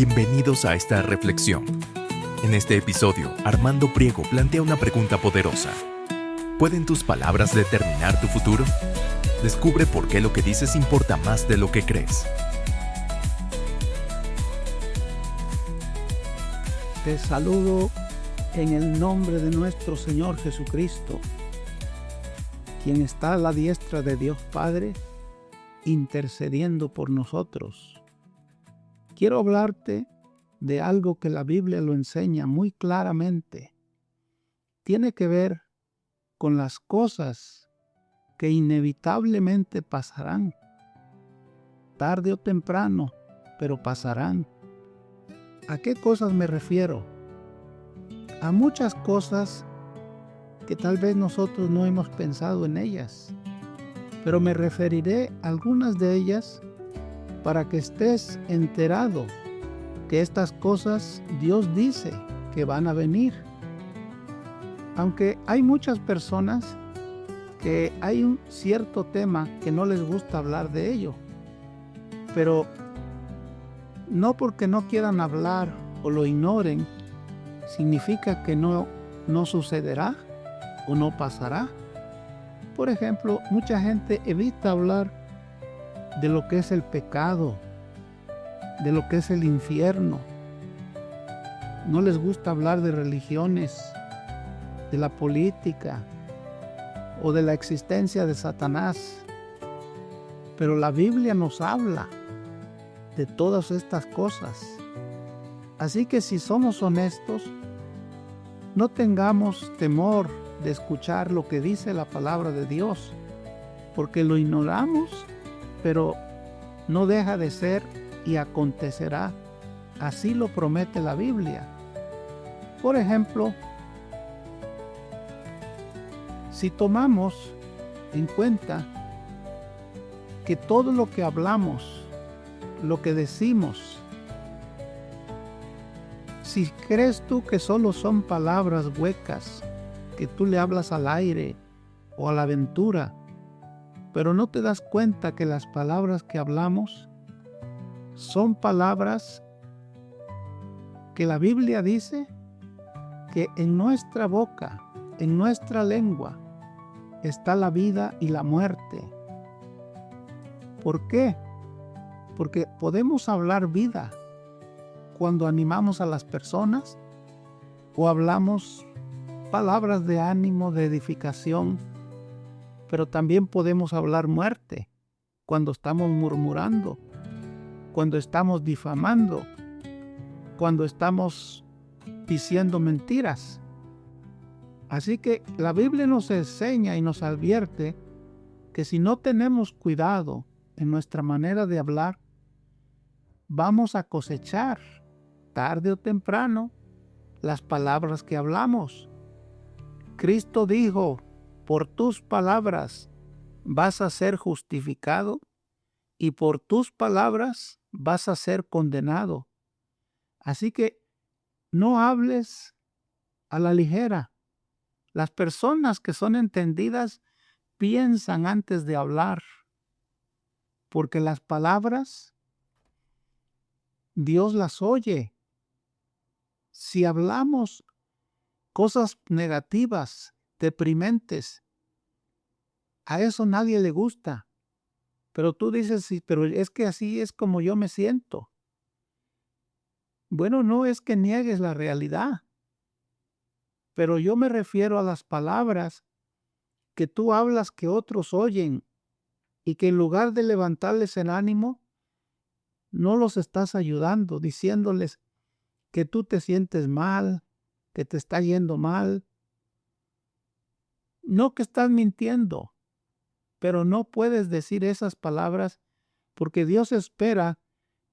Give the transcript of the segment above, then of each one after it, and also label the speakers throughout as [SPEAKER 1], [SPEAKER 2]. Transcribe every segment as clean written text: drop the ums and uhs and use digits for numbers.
[SPEAKER 1] Bienvenidos a esta reflexión. En este episodio, Armando Priego plantea una pregunta poderosa. ¿Pueden tus palabras determinar tu futuro? Descubre por qué lo que dices importa más de lo que crees.
[SPEAKER 2] Te saludo en el nombre de nuestro Señor Jesucristo, quien está a la diestra de Dios Padre, intercediendo por nosotros. Quiero hablarte de algo que la Biblia lo enseña muy claramente. Tiene que ver con las cosas que inevitablemente pasarán, tarde o temprano, pero pasarán. ¿A qué cosas me refiero? A muchas cosas que tal vez nosotros no hemos pensado en ellas, pero me referiré a algunas de ellas para que estés enterado que estas cosas Dios dice que van a venir. Aunque hay muchas personas que hay un cierto tema que no les gusta hablar de ello, pero no porque no quieran hablar o lo ignoren, significa que no sucederá o no pasará. Por ejemplo, mucha gente evita hablar de lo que es el pecado, de lo que es el infierno. No les gusta hablar de religiones, de la política o de la existencia de Satanás. Pero la Biblia nos habla de todas estas cosas. Así que si somos honestos, no tengamos temor de escuchar lo que dice la palabra de Dios, porque lo ignoramos, pero no deja de ser y acontecerá. Así lo promete la Biblia. Por ejemplo, si tomamos en cuenta que todo lo que hablamos, lo que decimos, si crees tú que solo son palabras huecas, que tú le hablas al aire o a la aventura, pero no te das cuenta que las palabras que hablamos son palabras que la Biblia dice que en nuestra boca, en nuestra lengua, está la vida y la muerte. ¿Por qué? Porque podemos hablar vida cuando animamos a las personas o hablamos palabras de ánimo, de edificación, pero también podemos hablar muerte cuando estamos murmurando, cuando estamos difamando, cuando estamos diciendo mentiras. Así que la Biblia nos enseña y nos advierte que si no tenemos cuidado en nuestra manera de hablar, vamos a cosechar tarde o temprano las palabras que hablamos. Cristo dijo: por tus palabras vas a ser justificado y por tus palabras vas a ser condenado. Así que no hables a la ligera. Las personas que son entendidas piensan antes de hablar, porque las palabras Dios las oye. Si hablamos cosas negativas, deprimentes, a eso nadie le gusta. Pero tú dices, sí, pero es que así es como yo me siento. Bueno, no es que niegues la realidad, pero yo me refiero a las palabras que tú hablas que otros oyen y que en lugar de levantarles el ánimo, no los estás ayudando, diciéndoles que tú te sientes mal, que te está yendo mal. No que estás mintiendo, pero no puedes decir esas palabras porque Dios espera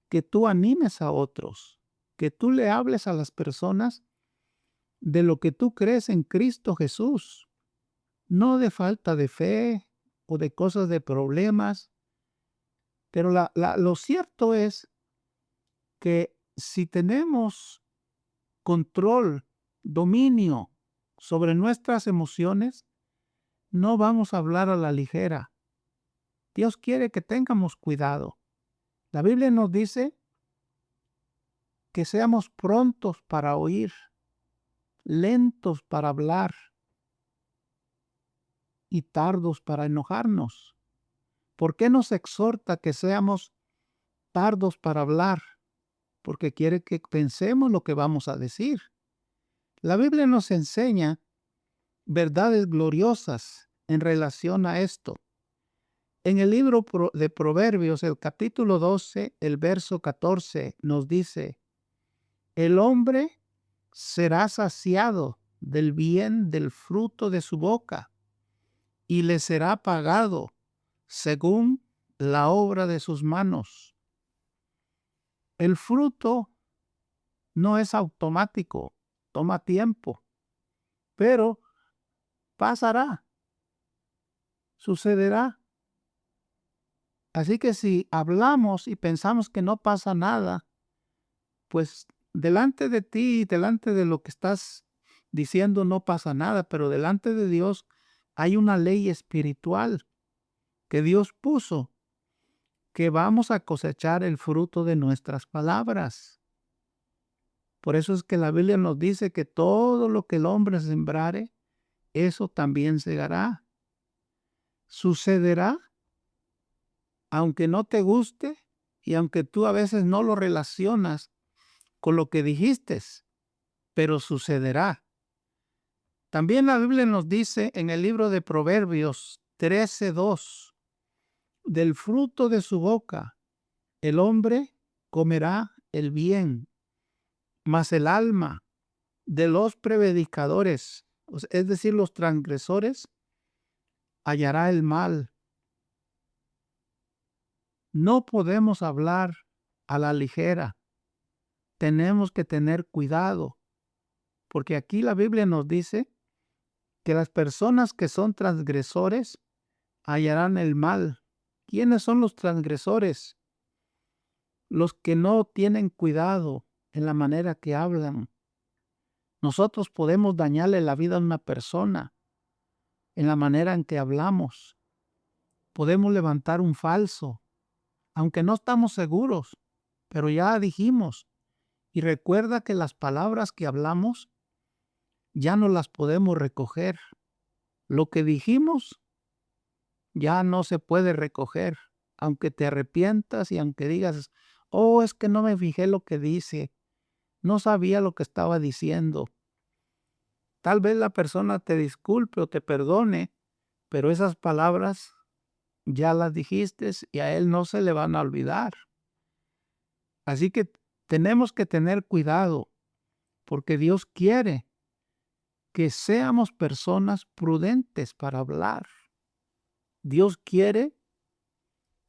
[SPEAKER 2] que tú animes a otros, que tú le hables a las personas de lo que tú crees en Cristo Jesús, no de falta de fe o de cosas de problemas. Pero lo cierto es que si tenemos control, dominio sobre nuestras emociones, no vamos a hablar a la ligera. Dios quiere que tengamos cuidado. La Biblia nos dice que seamos prontos para oír, lentos para hablar y tardos para enojarnos. ¿Por qué nos exhorta que seamos tardos para hablar? Porque quiere que pensemos lo que vamos a decir. La Biblia nos enseña verdades gloriosas en relación a esto. En el libro de Proverbios, el capítulo 12, el verso 14, nos dice: el hombre será saciado del bien del fruto de su boca, y le será pagado según la obra de sus manos. El fruto no es automático, toma tiempo, pero pasará, sucederá. Así que si hablamos y pensamos que no pasa nada, pues delante de ti, delante de lo que estás diciendo, no pasa nada, pero delante de Dios hay una ley espiritual que Dios puso, que vamos a cosechar el fruto de nuestras palabras. Por eso es que la Biblia nos dice que todo lo que el hombre sembrare, eso también segará. Sucederá, aunque no te guste y aunque tú a veces no lo relacionas con lo que dijiste, pero sucederá. También la Biblia nos dice en el libro de Proverbios 13:2, del fruto de su boca el hombre comerá el bien, mas el alma de los prevaricadores, es decir, los transgresores, hallará el mal. No podemos hablar a la ligera. Tenemos que tener cuidado, porque aquí la Biblia nos dice que las personas que son transgresores hallarán el mal. ¿Quiénes son los transgresores? Los que no tienen cuidado en la manera que hablan. Nosotros podemos dañarle la vida a una persona en la manera en que hablamos. Podemos levantar un falso, aunque no estamos seguros, pero ya dijimos. Y recuerda que las palabras que hablamos ya no las podemos recoger. Lo que dijimos ya no se puede recoger, aunque te arrepientas y aunque digas: oh, es que no me fijé lo que dice, no sabía lo que estaba diciendo. Tal vez la persona te disculpe o te perdone, pero esas palabras ya las dijiste y a él no se le van a olvidar. Así que tenemos que tener cuidado, porque Dios quiere que seamos personas prudentes para hablar. Dios quiere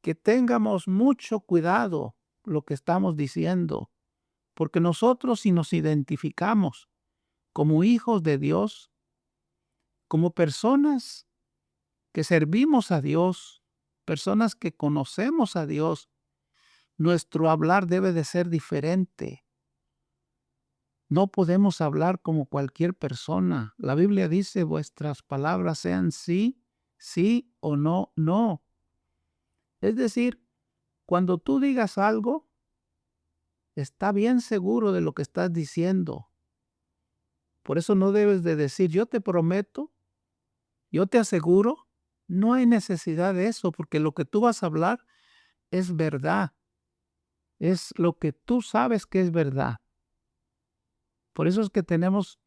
[SPEAKER 2] que tengamos mucho cuidado lo que estamos diciendo, porque nosotros, si nos identificamos como hijos de Dios, como personas que servimos a Dios, personas que conocemos a Dios, nuestro hablar debe de ser diferente. No podemos hablar como cualquier persona. La Biblia dice: vuestras palabras sean sí, sí o no, no. Es decir, cuando tú digas algo, está bien seguro de lo que estás diciendo. Por eso no debes de decir: yo te prometo, yo te aseguro. No hay necesidad de eso, porque lo que tú vas a hablar es verdad. Es lo que tú sabes que es verdad. Por eso es que tenemos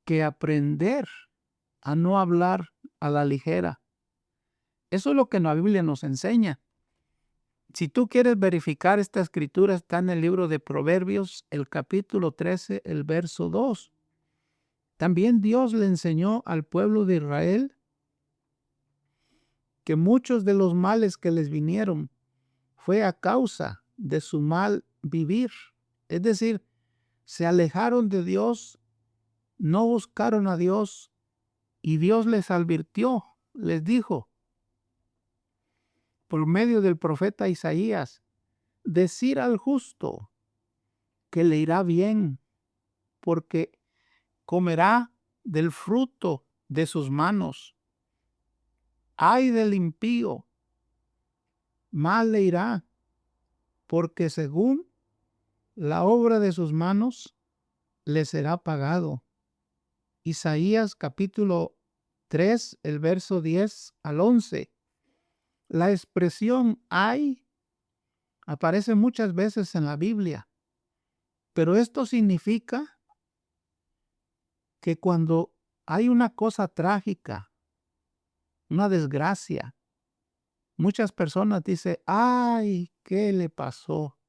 [SPEAKER 2] que aprender a no hablar a la ligera. Eso es lo que la Biblia nos enseña. Si tú quieres verificar esta escritura, está en el libro de Proverbios, el capítulo 13, el verso 2. También Dios le enseñó al pueblo de Israel que muchos de los males que les vinieron fue a causa de su mal vivir. Es decir, se alejaron de Dios, no buscaron a Dios, y Dios les advirtió, les dijo, por medio del profeta Isaías: decir al justo que le irá bien, porque comerá del fruto de sus manos. Ay del impío, mal le irá, porque según la obra de sus manos le será pagado. Isaías capítulo 3, el verso 10 al 11. La expresión hay aparece muchas veces en la Biblia, pero esto significa que cuando hay una cosa trágica, una desgracia, muchas personas dicen, ay, ¿qué le pasó?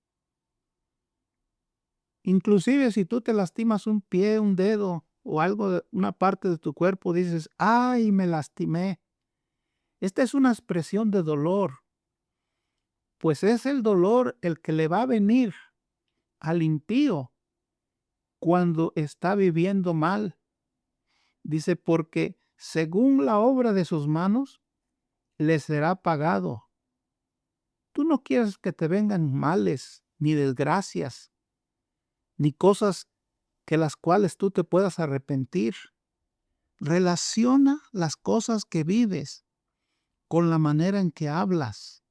[SPEAKER 2] Inclusive si tú te lastimas un pie, un dedo o algo de una parte de tu cuerpo, dices, ay, me lastimé. Esta es una expresión de dolor, pues es el dolor el que le va a venir al impío cuando está viviendo mal. Dice, porque según la obra de sus manos, le será pagado. Tú no quieres que te vengan males, ni desgracias, ni cosas que las cuales tú te puedas arrepentir. Relaciona las cosas que vives con la manera en que hablas,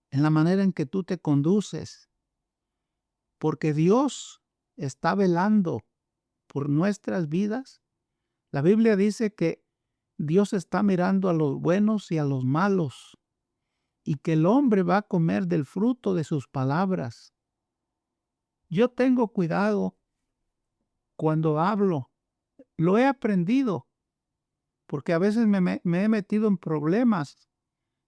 [SPEAKER 2] en la manera en que tú te conduces, porque Dios está velando por nuestras vidas. La Biblia dice que Dios está mirando a los buenos y a los malos, y que el hombre va a comer del fruto de sus palabras. Yo tengo cuidado cuando hablo. Lo he aprendido, porque a veces me he metido en problemas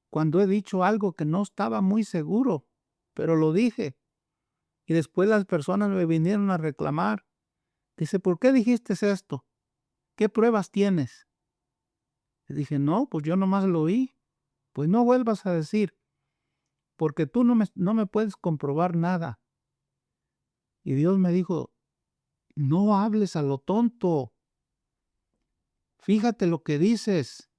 [SPEAKER 2] cuando he dicho algo que no estaba muy seguro, pero lo dije. Y después las personas me vinieron a reclamar. Dice, ¿por qué dijiste esto? ¿Qué pruebas tienes? Le dije, no, pues yo nomás lo oí. Pues no vuelvas a decir, porque tú no me puedes comprobar nada. Y Dios me dijo, no hables a lo tonto. Fíjate lo que dices.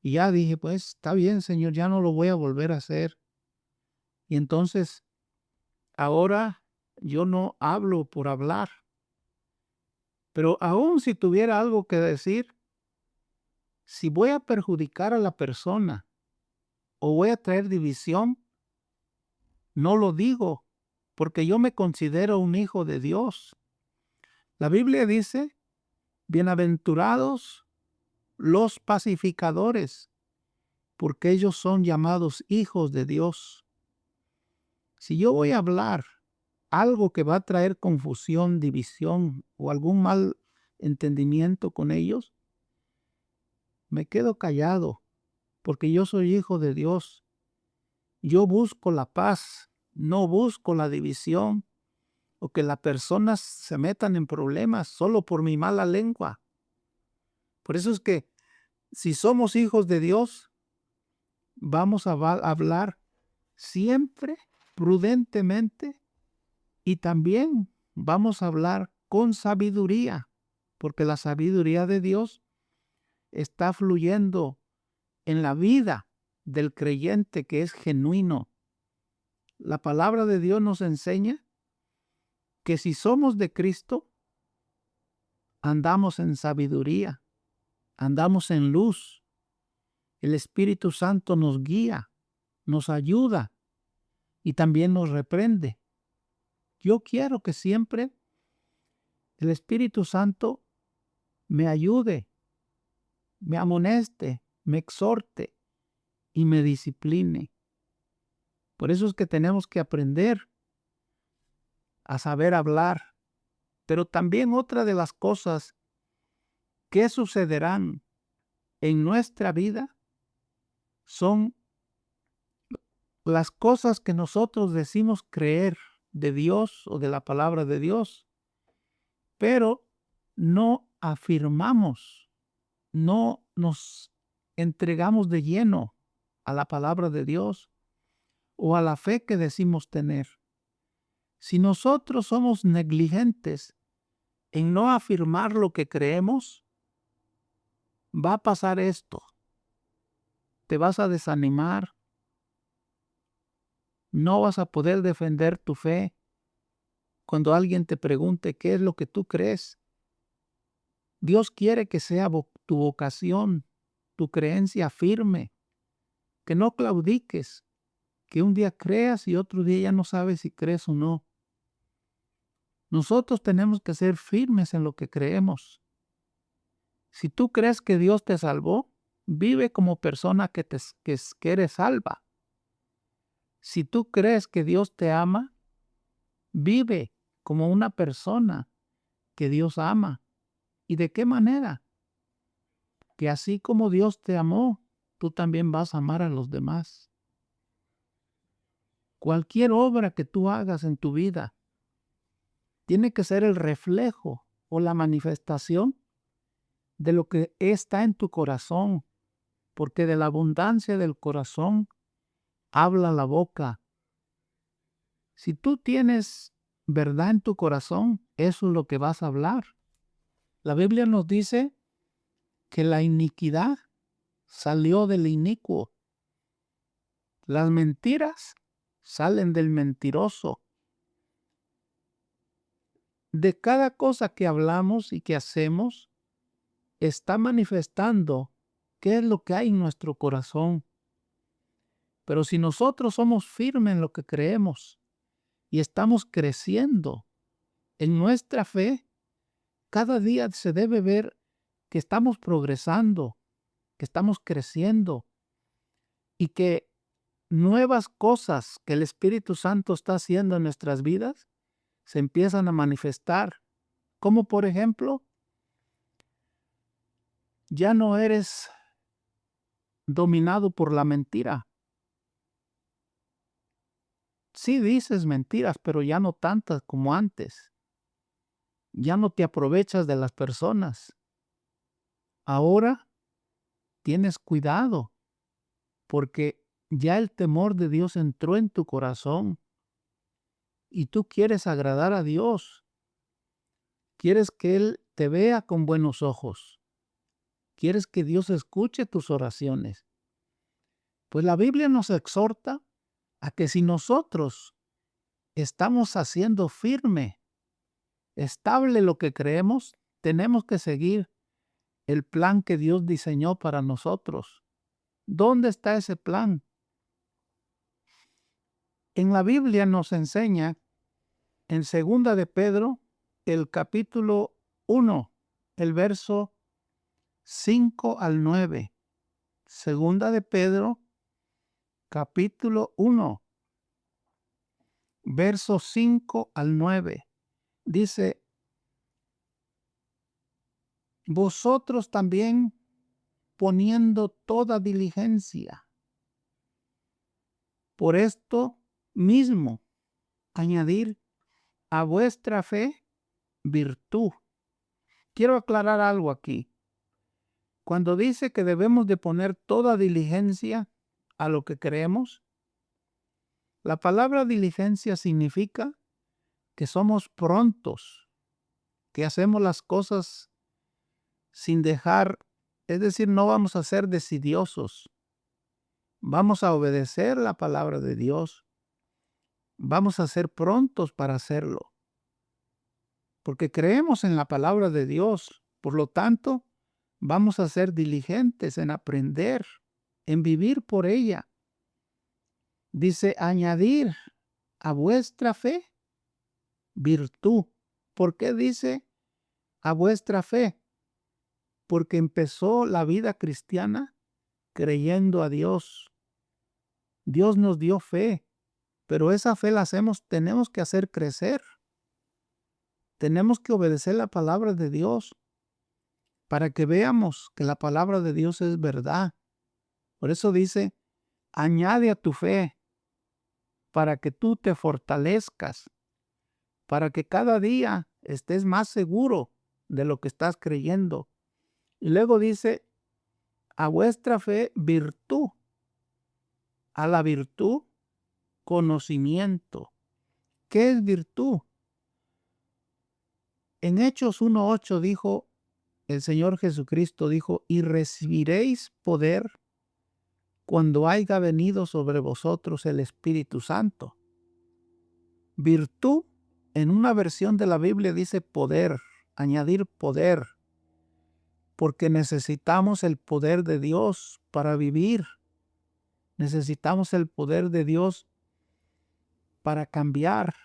[SPEAKER 2] Y ya dije, pues está bien, Señor, ya no lo voy a volver a hacer. Y entonces, ahora yo no hablo por hablar. Pero aún si tuviera algo que decir, si voy a perjudicar a la persona o voy a traer división, no lo digo, porque yo me considero un hijo de Dios. La Biblia dice, bienaventurados los pacificadores, porque ellos son llamados hijos de Dios. Si yo voy a hablar algo que va a traer confusión, división o algún mal entendimiento con ellos, me quedo callado, porque yo soy hijo de Dios. Yo busco la paz, no busco la división o que las personas se metan en problemas solo por mi mala lengua. Por eso es que si somos hijos de Dios, vamos a hablar siempre prudentemente y también vamos a hablar con sabiduría, porque la sabiduría de Dios está fluyendo en la vida del creyente que es genuino. La palabra de Dios nos enseña que si somos de Cristo, andamos en sabiduría, andamos en luz. El Espíritu Santo nos guía, nos ayuda y también nos reprende. Yo quiero que siempre el Espíritu Santo me ayude, me amoneste, me exhorte y me discipline. Por eso es que tenemos que aprender a saber hablar. Pero también otra de las cosas que sucederán en nuestra vida son las cosas que nosotros decimos creer de Dios o de la palabra de Dios, pero no afirmamos, no nos entregamos de lleno a la palabra de Dios o a la fe que decimos tener. Si nosotros somos negligentes en no afirmar lo que creemos, va a pasar esto. Te vas a desanimar, no vas a poder defender tu fe cuando alguien te pregunte qué es lo que tú crees. Dios quiere que sea tu vocación, tu creencia firme, que no claudiques, que un día creas y otro día ya no sabes si crees o no. Nosotros tenemos que ser firmes en lo que creemos. Si tú crees que Dios te salvó, vive como persona que eres salva. Si tú crees que Dios te ama, vive como una persona que Dios ama. ¿Y de qué manera? Que así como Dios te amó, tú también vas a amar a los demás. Cualquier obra que tú hagas en tu vida tiene que ser el reflejo o la manifestación de lo que está en tu corazón, porque de la abundancia del corazón habla la boca. Si tú tienes verdad en tu corazón, eso es lo que vas a hablar. La Biblia nos dice que la iniquidad salió del inicuo. Las mentiras salen del mentiroso. De cada cosa que hablamos y que hacemos, está manifestando qué es lo que hay en nuestro corazón. Pero si nosotros somos firmes en lo que creemos y estamos creciendo en nuestra fe, cada día se debe ver que estamos progresando, que estamos creciendo y que nuevas cosas que el Espíritu Santo está haciendo en nuestras vidas se empiezan a manifestar. Como por ejemplo, ya no eres dominado por la mentira. Sí dices mentiras, pero ya no tantas como antes. Ya no te aprovechas de las personas. Ahora tienes cuidado porque ya el temor de Dios entró en tu corazón y tú quieres agradar a Dios. Quieres que Él te vea con buenos ojos. Quieres que Dios escuche tus oraciones. Pues la Biblia nos exhorta a que si nosotros estamos haciendo firme, estable lo que creemos, tenemos que seguir el plan que Dios diseñó para nosotros. ¿Dónde está ese plan? En la Biblia nos enseña en 2 de Pedro, el capítulo 1, el verso 5 al 9. 2 de Pedro, capítulo 1, verso 5 al 9. Dice, vosotros también poniendo toda diligencia. Por esto mismo, añadir a vuestra fe virtud. Quiero aclarar algo aquí. Cuando dice que debemos de poner toda diligencia a lo que creemos, la palabra diligencia significa que somos prontos, que hacemos las cosas sin dejar, es decir, no vamos a ser decidiosos. Vamos a obedecer la palabra de Dios. Vamos a ser prontos para hacerlo. Porque creemos en la palabra de Dios. Por lo tanto, vamos a ser diligentes en aprender, en vivir por ella. Dice, añadir a vuestra fe virtud. ¿Por qué dice a vuestra fe? Porque empezó la vida cristiana creyendo a Dios. Dios nos dio fe, pero esa fe la tenemos que hacer crecer. Tenemos que obedecer la palabra de Dios para que veamos que la palabra de Dios es verdad. Por eso dice, añade a tu fe para que tú te fortalezcas, para que cada día estés más seguro de lo que estás creyendo. Y luego dice, a vuestra fe virtud, a la virtud conocimiento. ¿Qué es virtud? En Hechos 1:8 dijo, el Señor Jesucristo dijo, y recibiréis poder cuando haya venido sobre vosotros el Espíritu Santo. Virtud, en una versión de la Biblia dice poder, añadir poder, porque necesitamos el poder de Dios para vivir. Necesitamos el poder de Dios para cambiar.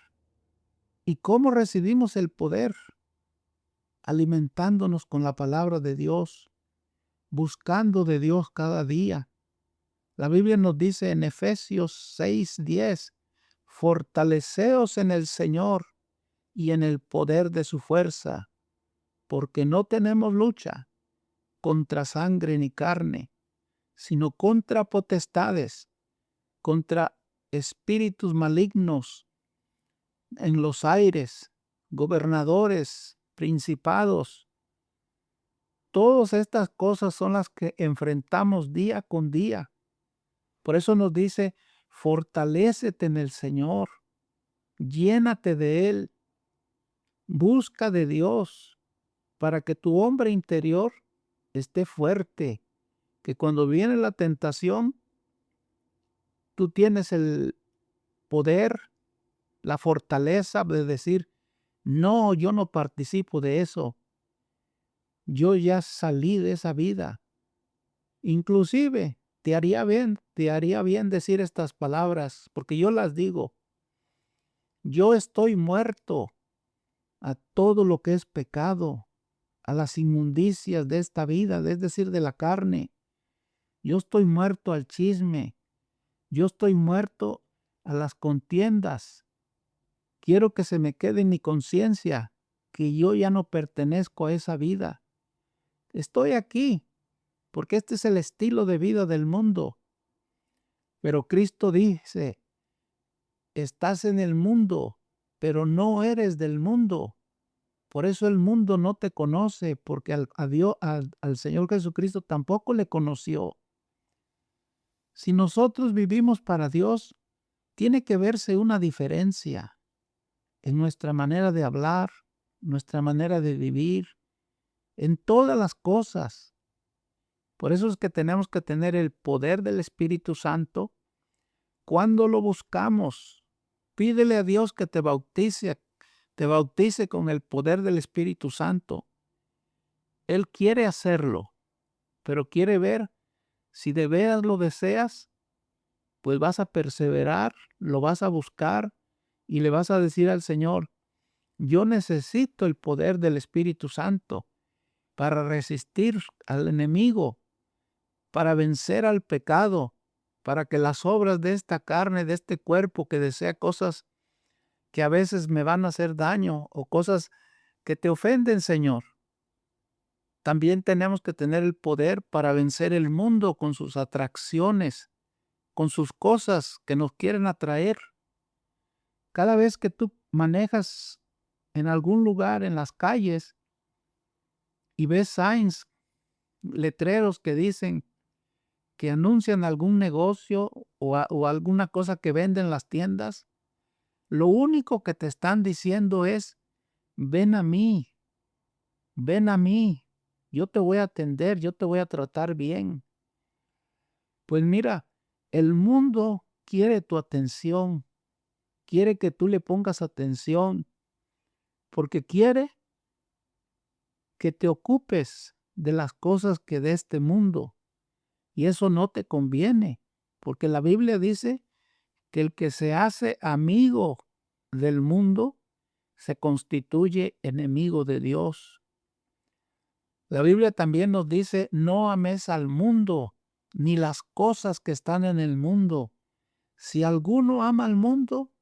[SPEAKER 2] ¿Y cómo recibimos el poder? Alimentándonos con la palabra de Dios, buscando de Dios cada día. La Biblia nos dice en Efesios 6:10, fortaleceos en el Señor y en el poder de su fuerza, porque no tenemos lucha contra sangre ni carne, sino contra potestades, contra espíritus malignos en los aires, gobernadores, principados. Todas estas cosas son las que enfrentamos día con día. Por eso nos dice, fortalécete en el Señor, llénate de Él, busca de Dios, para que tu hombre interior esté fuerte, que cuando viene la tentación, tú tienes el poder, la fortaleza de decir, no, yo no participo de eso, yo ya salí de esa vida. Inclusive, te haría bien decir estas palabras, porque yo las digo, yo estoy muerto a todo lo que es pecado, a las inmundicias de esta vida, es decir, de la carne. Yo estoy muerto al chisme, yo estoy muerto a las contiendas. Quiero que se me quede en mi conciencia que yo ya no pertenezco a esa vida. Estoy aquí porque este es el estilo de vida del mundo. Pero Cristo dice, estás en el mundo, pero no eres del mundo. Por eso el mundo no te conoce, porque al Señor Jesucristo tampoco le conoció. Si nosotros vivimos para Dios, tiene que verse una diferencia en nuestra manera de hablar, nuestra manera de vivir, en todas las cosas. Por eso es que tenemos que tener el poder del Espíritu Santo. Cuando lo buscamos, pídele a Dios que te bautice con el poder del Espíritu Santo. Él quiere hacerlo, pero quiere ver si de veras lo deseas, pues vas a perseverar, lo vas a buscar y le vas a decir al Señor, yo necesito el poder del Espíritu Santo para resistir al enemigo, para vencer al pecado, para que las obras de esta carne, de este cuerpo que desea cosas que a veces me van a hacer daño o cosas que te ofenden, Señor. También tenemos que tener el poder para vencer el mundo con sus atracciones, con sus cosas que nos quieren atraer. Cada vez que tú manejas en algún lugar, en las calles, y ves signs, letreros que dicen que anuncian algún negocio o alguna cosa que venden las tiendas, lo único que te están diciendo es, ven a mí, yo te voy a atender, yo te voy a tratar bien. Pues mira, el mundo quiere tu atención, quiere que tú le pongas atención, porque quiere que te ocupes de las cosas que de este mundo. Y eso no te conviene, porque la Biblia dice que el que se hace amigo del mundo se constituye enemigo de Dios. La Biblia también nos dice, no ames al mundo, ni las cosas que están en el mundo. Si alguno ama al mundo,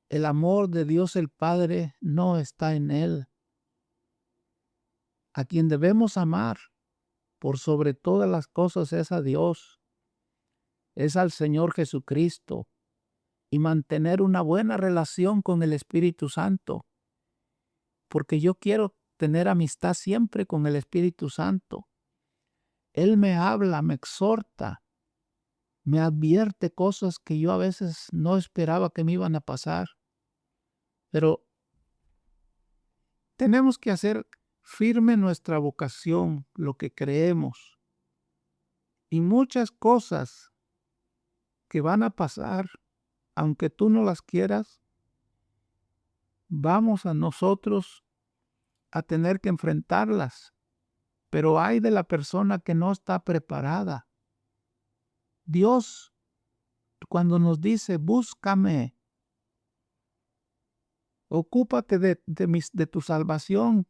[SPEAKER 2] el amor de Dios el Padre no está en él. A quien debemos amar por sobre todas las cosas es a Dios, es al Señor Jesucristo, y mantener una buena relación con el Espíritu Santo, porque yo quiero tener amistad siempre con el Espíritu Santo. Él me habla, me exhorta, me advierte cosas que yo a veces no esperaba que me iban a pasar, pero tenemos que hacer firme nuestra vocación, lo que creemos, y muchas cosas que van a pasar, aunque tú no las quieras, vamos a nosotros a tener que enfrentarlas. Pero hay de la persona que no está preparada. Dios, cuando nos dice, búscame, Ocúpate de tu salvación,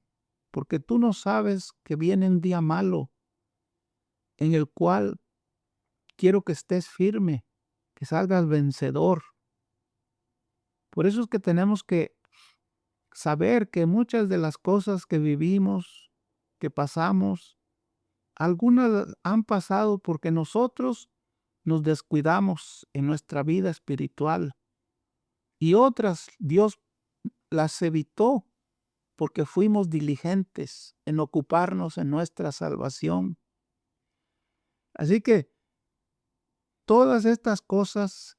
[SPEAKER 2] porque tú no sabes que viene un día malo en el cual quiero que estés firme, que salgas vencedor. Por eso es que tenemos que saber que muchas de las cosas que vivimos, que pasamos, algunas han pasado porque nosotros nos descuidamos en nuestra vida espiritual y otras Dios las evitó porque fuimos diligentes en ocuparnos en nuestra salvación. Así que todas estas cosas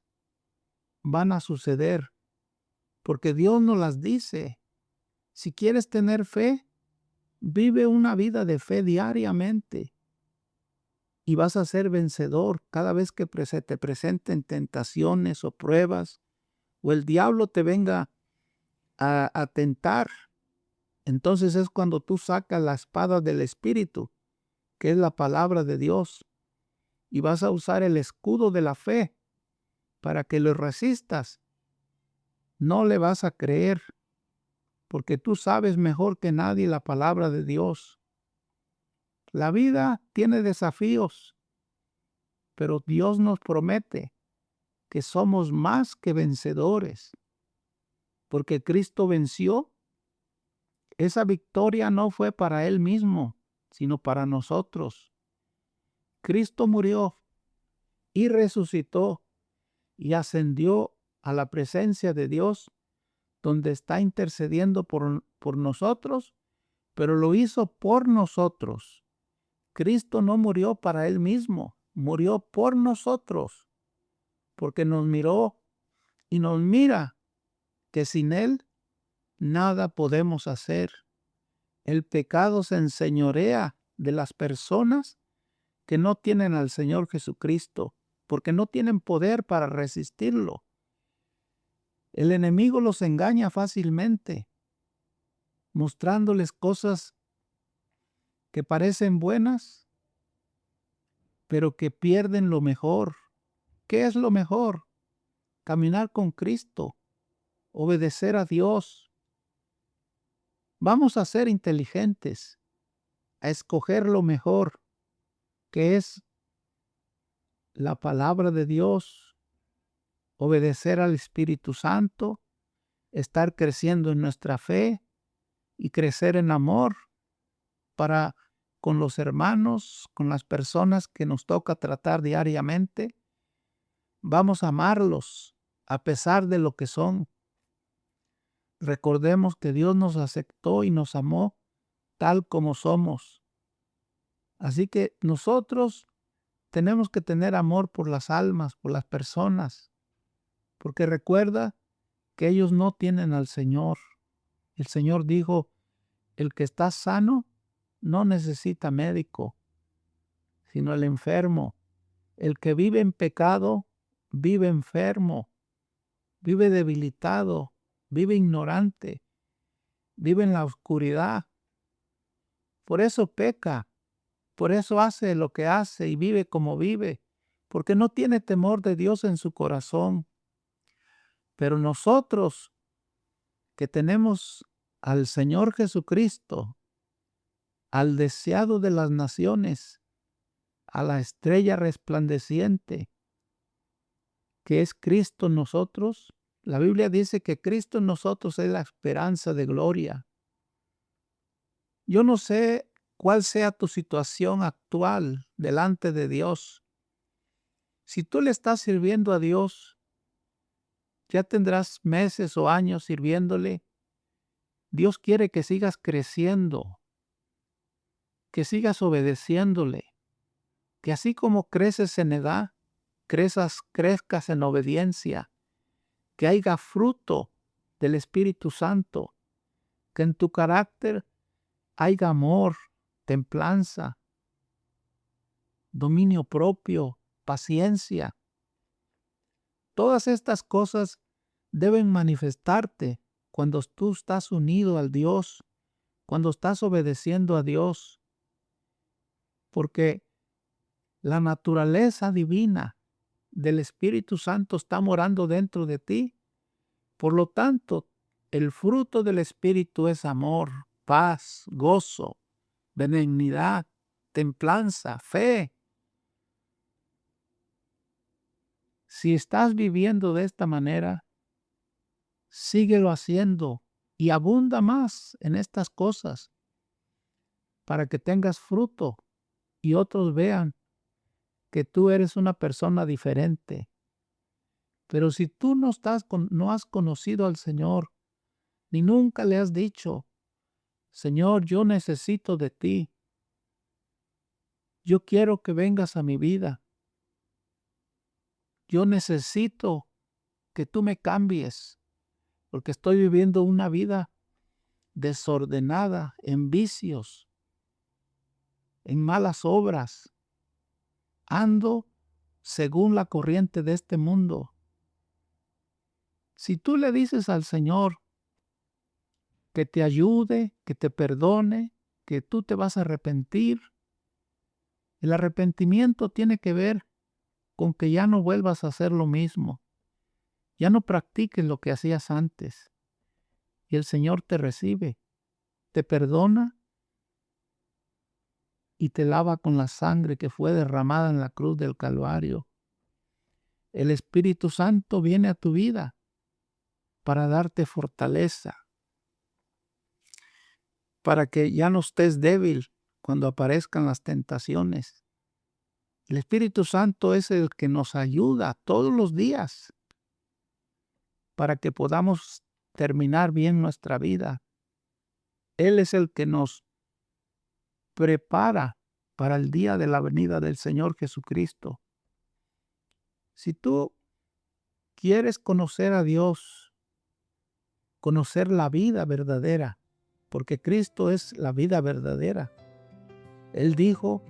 [SPEAKER 2] van a suceder porque Dios nos las dice. Si quieres tener fe, vive una vida de fe diariamente y vas a ser vencedor cada vez que se te presenten tentaciones o pruebas o el diablo te venga a tentar. Entonces es cuando tú sacas la espada del Espíritu, que es la palabra de Dios, y vas a usar el escudo de la fe para que lo resistas. No le vas a creer, porque tú sabes mejor que nadie la palabra de Dios. La vida tiene desafíos, pero Dios nos promete que somos más que vencedores, porque Cristo venció. Esa victoria no fue para Él mismo, sino para nosotros. Cristo murió y resucitó y ascendió a la presencia de Dios, donde está intercediendo por nosotros, pero lo hizo por nosotros. Cristo no murió para Él mismo, murió por nosotros, porque nos miró y nos mira que sin Él nada podemos hacer. El pecado se enseñorea de las personas que no tienen al Señor Jesucristo, porque no tienen poder para resistirlo. El enemigo los engaña fácilmente, mostrándoles cosas que parecen buenas, pero que pierden lo mejor. ¿Qué es lo mejor? Caminar con Cristo, obedecer a Dios. Vamos a ser inteligentes, a escoger lo mejor, que es la palabra de Dios, obedecer al Espíritu Santo, estar creciendo en nuestra fe y crecer en amor para con los hermanos, con las personas que nos toca tratar diariamente. Vamos a amarlos a pesar de lo que son. Recordemos que Dios nos aceptó y nos amó tal como somos. Así que nosotros tenemos que tener amor por las almas, por las personas, porque recuerda que ellos no tienen al Señor. El Señor dijo, el que está sano no necesita médico, sino el enfermo. El que vive en pecado vive enfermo, vive debilitado, vive ignorante, vive en la oscuridad. Por eso peca, por eso hace lo que hace y vive como vive, porque no tiene temor de Dios en su corazón. Pero nosotros que tenemos al Señor Jesucristo, al deseado de las naciones, a la estrella resplandeciente, que es Cristo en nosotros. La Biblia dice que Cristo en nosotros es la esperanza de gloria. Yo no sé cuál sea tu situación actual delante de Dios. Si tú le estás sirviendo a Dios, ya tendrás meses o años sirviéndole. Dios quiere que sigas creciendo, que sigas obedeciéndole, que así como creces en edad, crezcas en obediencia, que haya fruto del Espíritu Santo, que en tu carácter haya amor, templanza, dominio propio, paciencia. Todas estas cosas deben manifestarte cuando tú estás unido al Dios, cuando estás obedeciendo a Dios, porque la naturaleza divina del Espíritu Santo está morando dentro de ti. Por lo tanto, El fruto del Espíritu es amor, paz, gozo, benignidad, templanza, fe. Si estás viviendo de esta manera, síguelo haciendo y abunda más en estas cosas para que tengas fruto y otros vean que tú eres una persona diferente. Pero si tú no has conocido al Señor, ni nunca le has dicho, Señor, yo necesito de ti. Yo quiero que vengas a mi vida. Yo necesito que tú me cambies, porque estoy viviendo una vida desordenada, en vicios, en malas obras. Ando según la corriente de este mundo. Si tú le dices al Señor que te ayude, que te perdone, que tú te vas a arrepentir, el arrepentimiento tiene que ver con que ya no vuelvas a hacer lo mismo, ya no practiques lo que hacías antes, y el Señor te recibe, te perdona y te lava con la sangre que fue derramada en la cruz del Calvario. El Espíritu Santo viene a tu vida para darte fortaleza, para que ya no estés débil cuando aparezcan las tentaciones. El Espíritu Santo es el que nos ayuda todos los días para que podamos terminar bien nuestra vida. Él es el que nos prepara para el día de la venida del Señor Jesucristo. Si tú quieres conocer a Dios, conocer la vida verdadera, porque Cristo es la vida verdadera. Él dijo,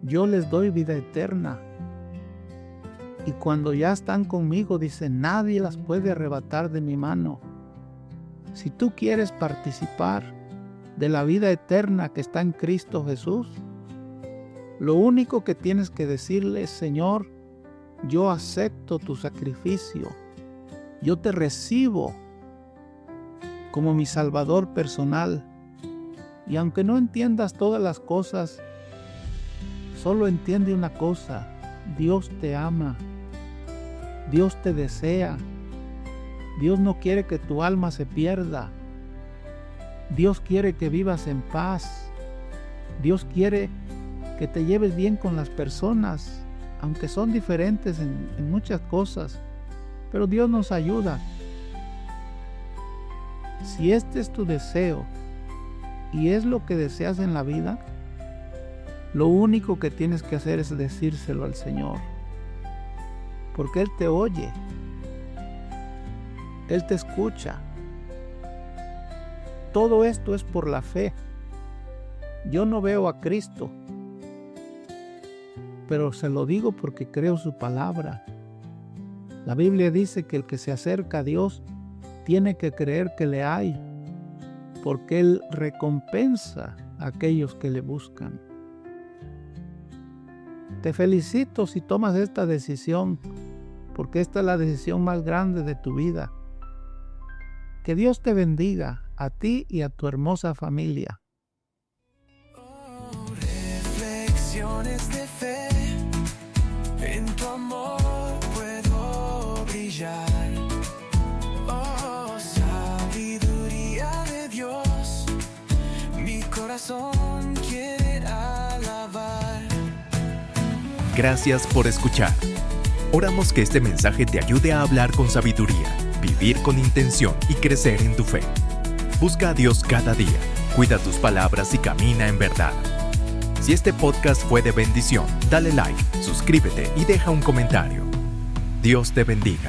[SPEAKER 2] yo les doy vida eterna. Y cuando ya están conmigo, dice, nadie las puede arrebatar de mi mano. Si tú quieres participar de la vida eterna que está en Cristo Jesús, lo único que tienes que decirle es, Señor, yo acepto tu sacrificio. Yo te recibo como mi Salvador personal. Y aunque no entiendas todas las cosas, solo entiende una cosa: Dios te ama, Dios te desea, Dios no quiere que tu alma se pierda, Dios quiere que vivas en paz, Dios quiere que te lleves bien con las personas, aunque son diferentes en muchas cosas, pero Dios nos ayuda. Si este es tu deseo y es lo que deseas en la vida, lo único que tienes que hacer es decírselo al Señor, porque Él te oye, Él te escucha. Todo esto es por la fe. Yo no veo a Cristo, pero se lo digo porque creo su palabra. La Biblia dice que el que se acerca a Dios tiene que creer que le hay, porque Él recompensa a aquellos que le buscan. Te felicito si tomas esta decisión, porque esta es la decisión más grande de tu vida. Que Dios te bendiga, a ti y a tu hermosa familia.
[SPEAKER 3] Reflexiones de fe, en tu amor puedo brillar. Oh, sabiduría de Dios, mi corazón quiere alabar.
[SPEAKER 1] Gracias por escuchar. Oramos que este mensaje te ayude a hablar con sabiduría, vivir con intención y crecer en tu fe. Busca a Dios cada día, cuida tus palabras y camina en verdad. Si este podcast fue de bendición, dale like, suscríbete y deja un comentario. Dios te bendiga.